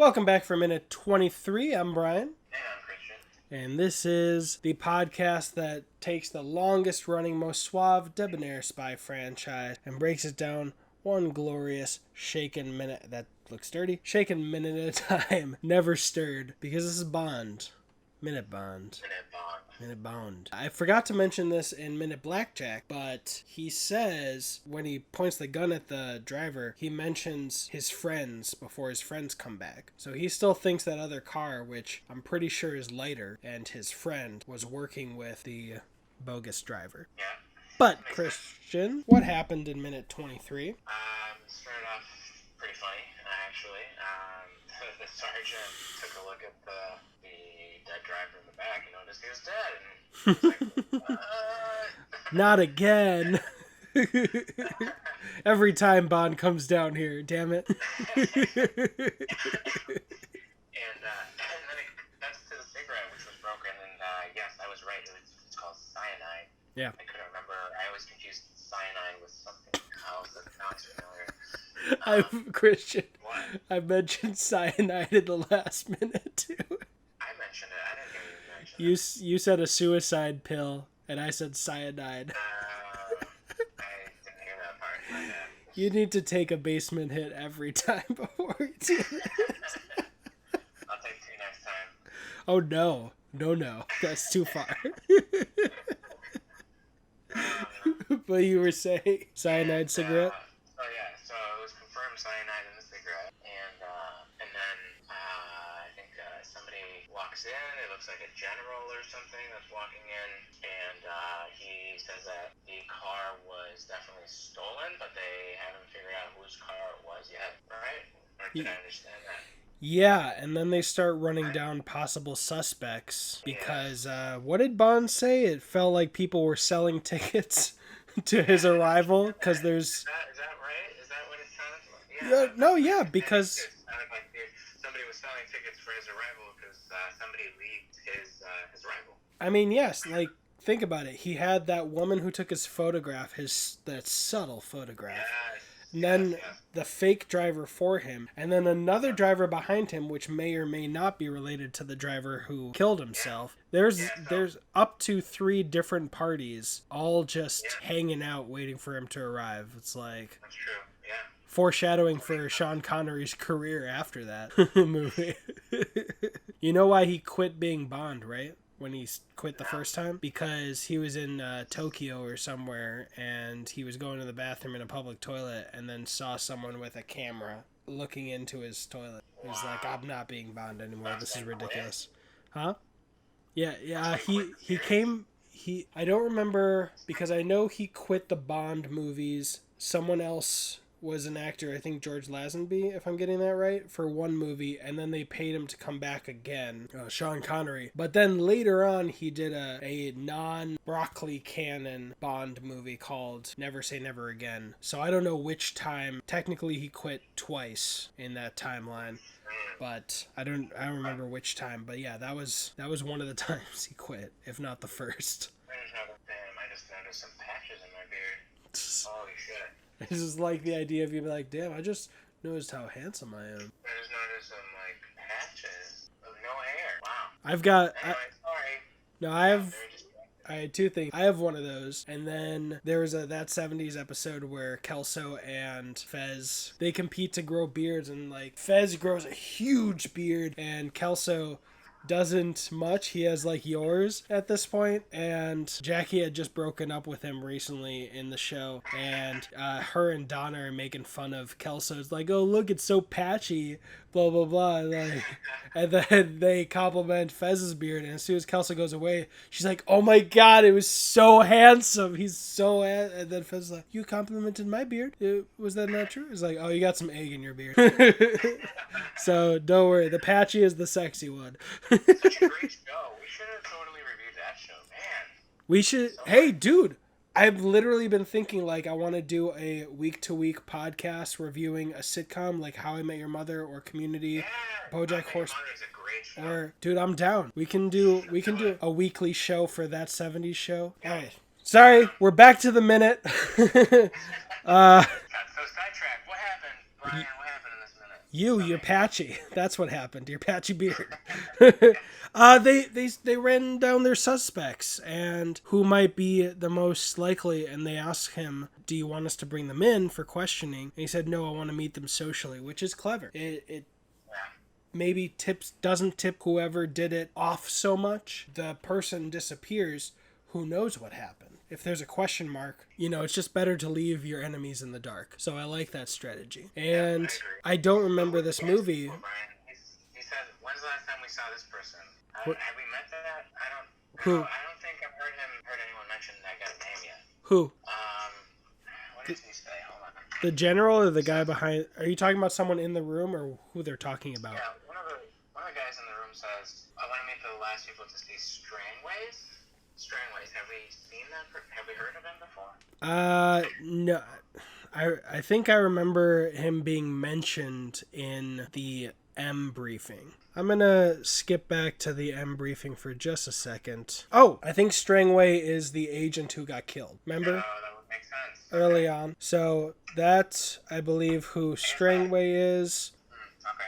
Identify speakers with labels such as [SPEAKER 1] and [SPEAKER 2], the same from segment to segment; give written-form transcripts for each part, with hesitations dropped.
[SPEAKER 1] Welcome back for minute 23. I'm Brian.
[SPEAKER 2] And I'm Christian.
[SPEAKER 1] And this is the podcast that takes the longest running, most suave, debonair spy franchise and breaks it down one glorious shaken minute. That looks dirty. Shaken minute at a time. Never stirred. Because this is Bond. Minute Bond. Minute Bond. I forgot to mention this in Minute Blackjack, but he says, when he points the gun at the driver, he mentions his friends before his friends come back. So he still thinks that other car, which I'm pretty sure is lighter, and his friend was working with the bogus driver.
[SPEAKER 2] Yeah.
[SPEAKER 1] But, Christian, what happened in Minute 23?
[SPEAKER 2] Started off pretty funny, actually. The sergeant took a look at the dead driver in the back and noticed he was dead. And he was like,
[SPEAKER 1] Not again. Every time Bond comes down here, damn it.
[SPEAKER 2] And then that's to the cigarette, which was broken. And yes, I was right. It's called Cyanide.
[SPEAKER 1] Yeah.
[SPEAKER 2] I couldn't remember. I always confused cyanide with something else that sounds familiar.
[SPEAKER 1] Christian.
[SPEAKER 2] What?
[SPEAKER 1] I mentioned cyanide in the last minute too.
[SPEAKER 2] I mentioned it. I didn't hear you mention it.
[SPEAKER 1] You said a suicide pill, and I said cyanide.
[SPEAKER 2] I didn't hear that part. My bad.
[SPEAKER 1] You need to take a basement hit every time before you do this.
[SPEAKER 2] I'll take two next time.
[SPEAKER 1] Oh no. No. That's too far. But you were saying cyanide cigarette?
[SPEAKER 2] So it was confirmed cyanide in the cigarette, and then I think somebody walks in. It looks like a general or something that's walking in, and he says that the car was definitely stolen, but they haven't figured out whose car it was yet, right? Or did I understand that?
[SPEAKER 1] Yeah, and then they start running down possible suspects because what did Bond say? It felt like people were selling tickets to his arrival because there's...
[SPEAKER 2] Is that right? Is that what it sounded like?
[SPEAKER 1] Yeah, no, yeah, because...
[SPEAKER 2] It sounded like somebody was selling tickets for his arrival because somebody leaked his arrival.
[SPEAKER 1] I mean, yes, like, think about it. He had that woman who took his photograph, that subtle photograph.
[SPEAKER 2] Yes.
[SPEAKER 1] And then
[SPEAKER 2] Yes.
[SPEAKER 1] the fake driver for him, and then another driver behind him, which may or may not be related to the driver who killed himself. There's up to 3 different parties, all just hanging out, waiting for him to arrive. It's like
[SPEAKER 2] That's true. Yeah.
[SPEAKER 1] foreshadowing for Sean Connery's career after that movie. You know why he quit being Bond, right? When he quit the first time? Because he was in Tokyo or somewhere, and he was going to the bathroom in a public toilet, and then saw someone with a camera looking into his toilet. He was like, I'm not being Bond anymore. This is ridiculous. Huh? Yeah, he came... I don't remember, because I know he quit the Bond movies. Someone else was an actor, I think George Lazenby, if I'm getting that right, for one movie, and then they paid him to come back again, Sean Connery. But then later on, he did a non-broccoli canon Bond movie called Never Say Never Again. So I don't know which time. Technically, he quit twice in that timeline, but I don't remember which time. But yeah, that was one of the times he quit, if not the first.
[SPEAKER 2] I just noticed some patches in my beard. Holy shit.
[SPEAKER 1] I just like the idea of you being like, damn, I just noticed how handsome I am.
[SPEAKER 2] I just noticed some, patches of no hair. Wow.
[SPEAKER 1] I've got...
[SPEAKER 2] Anyway, sorry.
[SPEAKER 1] No, I had 2 things. I have one of those, and then there was that 70s episode where Kelso and Fez, they compete to grow beards, and, Fez grows a huge beard, and Kelso doesn't much. He has yours at this point, and Jackie had just broken up with him recently in the show, and her and Donna are making fun of Kelso. It's like, oh look, it's so patchy, blah blah blah, and then they compliment Fez's beard, and as soon as Kelso goes away, she's like, oh my god, it was so handsome, he's so and then Fez is like, you complimented my beard, was that not true? It's like, oh, you got some egg in your beard. So don't worry, the patchy is the sexy one.
[SPEAKER 2] Such a great show. We should have totally reviewed that show, man.
[SPEAKER 1] We should. Hey, dude, I've literally been thinking I want to do a week-to-week podcast reviewing a sitcom like How I Met Your Mother or Community,
[SPEAKER 2] Yeah,
[SPEAKER 1] BoJack
[SPEAKER 2] Horseman.
[SPEAKER 1] Horseman.
[SPEAKER 2] Is a great show.
[SPEAKER 1] Or, dude, I'm down. We can do a weekly show for that 70s show. All right. Sorry, we're back to the minute.
[SPEAKER 2] Got so sidetracked. What happened, Brian? What happened in this minute?
[SPEAKER 1] You're patchy. That's what happened. Your patchy beard. They ran down their suspects and who might be the most likely, and they asked him, "Do you want us to bring them in for questioning?" And he said, "No, I want to meet them socially," which is clever. It maybe doesn't tip whoever did it off so much. The person disappears. Who knows what happened? If there's a question mark, it's just better to leave your enemies in the dark. So I like that strategy. And I don't remember this movie.
[SPEAKER 2] Well, Brian, he said, "When's the last time we saw this person? Have we met that?
[SPEAKER 1] Who?
[SPEAKER 2] I don't think I've heard anyone mention that guy's name yet."
[SPEAKER 1] Who?
[SPEAKER 2] What did he say? Hold on.
[SPEAKER 1] The general or the guy behind? Are you talking about someone in the room or who they're talking about?
[SPEAKER 2] Yeah, one of the guys in the room says, "I want to meet the last people to see Strangways." Strangways. Have we seen that? Have we heard of him before?
[SPEAKER 1] No. I think I remember him being mentioned in the M briefing. I'm gonna skip back to the M briefing for just a second. Oh, I think Strangway is the agent who got killed. Remember?
[SPEAKER 2] Oh, that would make sense.
[SPEAKER 1] Early on. So that's, I believe, who Strangway is.
[SPEAKER 2] Okay,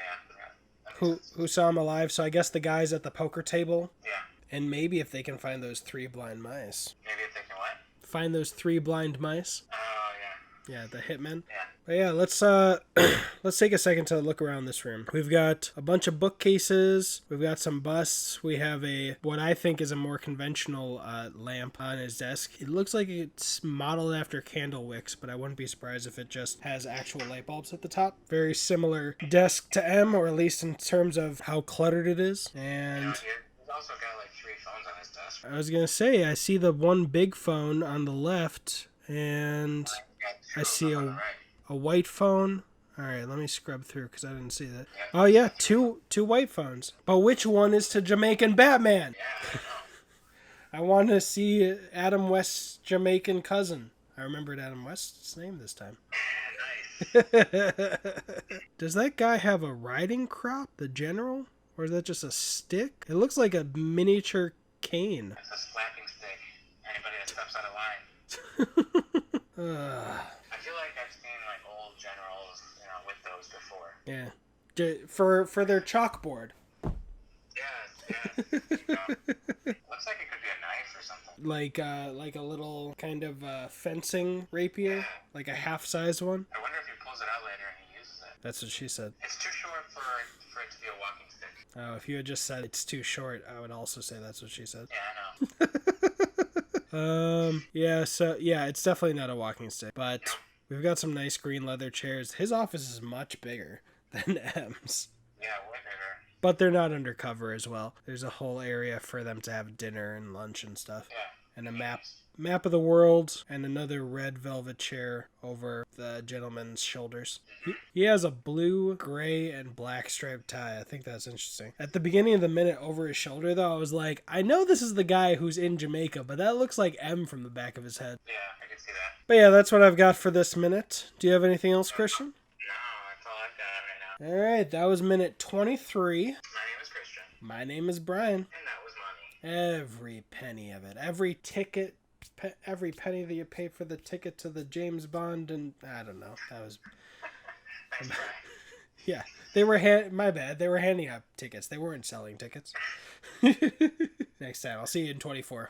[SPEAKER 2] yeah.
[SPEAKER 1] Who saw him alive. So I guess the guys at the poker table.
[SPEAKER 2] Yeah.
[SPEAKER 1] And maybe if they can find those 3 blind mice.
[SPEAKER 2] Maybe if they can what?
[SPEAKER 1] Find those 3 blind mice.
[SPEAKER 2] Oh, yeah.
[SPEAKER 1] Yeah, the hitmen.
[SPEAKER 2] Yeah.
[SPEAKER 1] But yeah, let's take a second to look around this room. We've got a bunch of bookcases. We've got some busts. We have what I think is a more conventional lamp on his desk. It looks like it's modeled after candle wicks, but I wouldn't be surprised if it just has actual light bulbs at the top. Very similar desk to M, or at least in terms of how cluttered it is. And
[SPEAKER 2] He's also got like 3 phones on his desk.
[SPEAKER 1] I was going to say, I see the one big phone on the left, and I see a white phone. All right, let me scrub through because I didn't see that. Oh, yeah, two white phones. But which one is to Jamaican Batman?
[SPEAKER 2] Yeah,
[SPEAKER 1] I want to see Adam West's Jamaican cousin. I remembered Adam West's name this time.
[SPEAKER 2] Nice.
[SPEAKER 1] Does that guy have a riding crop, the general? Or is that just a stick? It looks like a miniature cane.
[SPEAKER 2] It's a slapping stick. Anybody that steps out of line. I feel like I've seen like old generals, with those before.
[SPEAKER 1] Yeah. For their chalkboard.
[SPEAKER 2] Yes. Looks like it could be a knife or something.
[SPEAKER 1] Like a little kind of fencing rapier, like a half-size one.
[SPEAKER 2] I wonder if he pulls it out later and he uses it.
[SPEAKER 1] That's what she said.
[SPEAKER 2] It's too short for it to be a walking stick.
[SPEAKER 1] Oh, if you had just said it's too short, I would also say that's what she said.
[SPEAKER 2] Yeah, I know.
[SPEAKER 1] Yeah, it's definitely not a walking stick, but we've got some nice green leather chairs. His office is much bigger than M's.
[SPEAKER 2] Yeah, way bigger.
[SPEAKER 1] But they're not undercover as well. There's a whole area for them to have dinner and lunch and stuff.
[SPEAKER 2] Yeah.
[SPEAKER 1] And a map of the world, and another red velvet chair over the gentleman's shoulders. He has a blue, gray, and black striped tie. I think that's interesting. At the beginning of the minute over his shoulder, though, I was like, I know this is the guy who's in Jamaica, but that looks like M from the back of his head.
[SPEAKER 2] Yeah, I can see that.
[SPEAKER 1] But yeah, that's what I've got for this minute. Do you have anything else, Christian?
[SPEAKER 2] No, that's all I've got right now.
[SPEAKER 1] All right, that was minute 23.
[SPEAKER 2] My name is Christian.
[SPEAKER 1] My name is Brian.
[SPEAKER 2] And that was money.
[SPEAKER 1] Every penny of it. Every ticket. Every penny that you pay for the ticket to the James Bond, and I don't know. That was.
[SPEAKER 2] Thanks, Brian.
[SPEAKER 1] Yeah, they were my bad. They were handing out tickets. They weren't selling tickets. Next time, I'll see you in 24.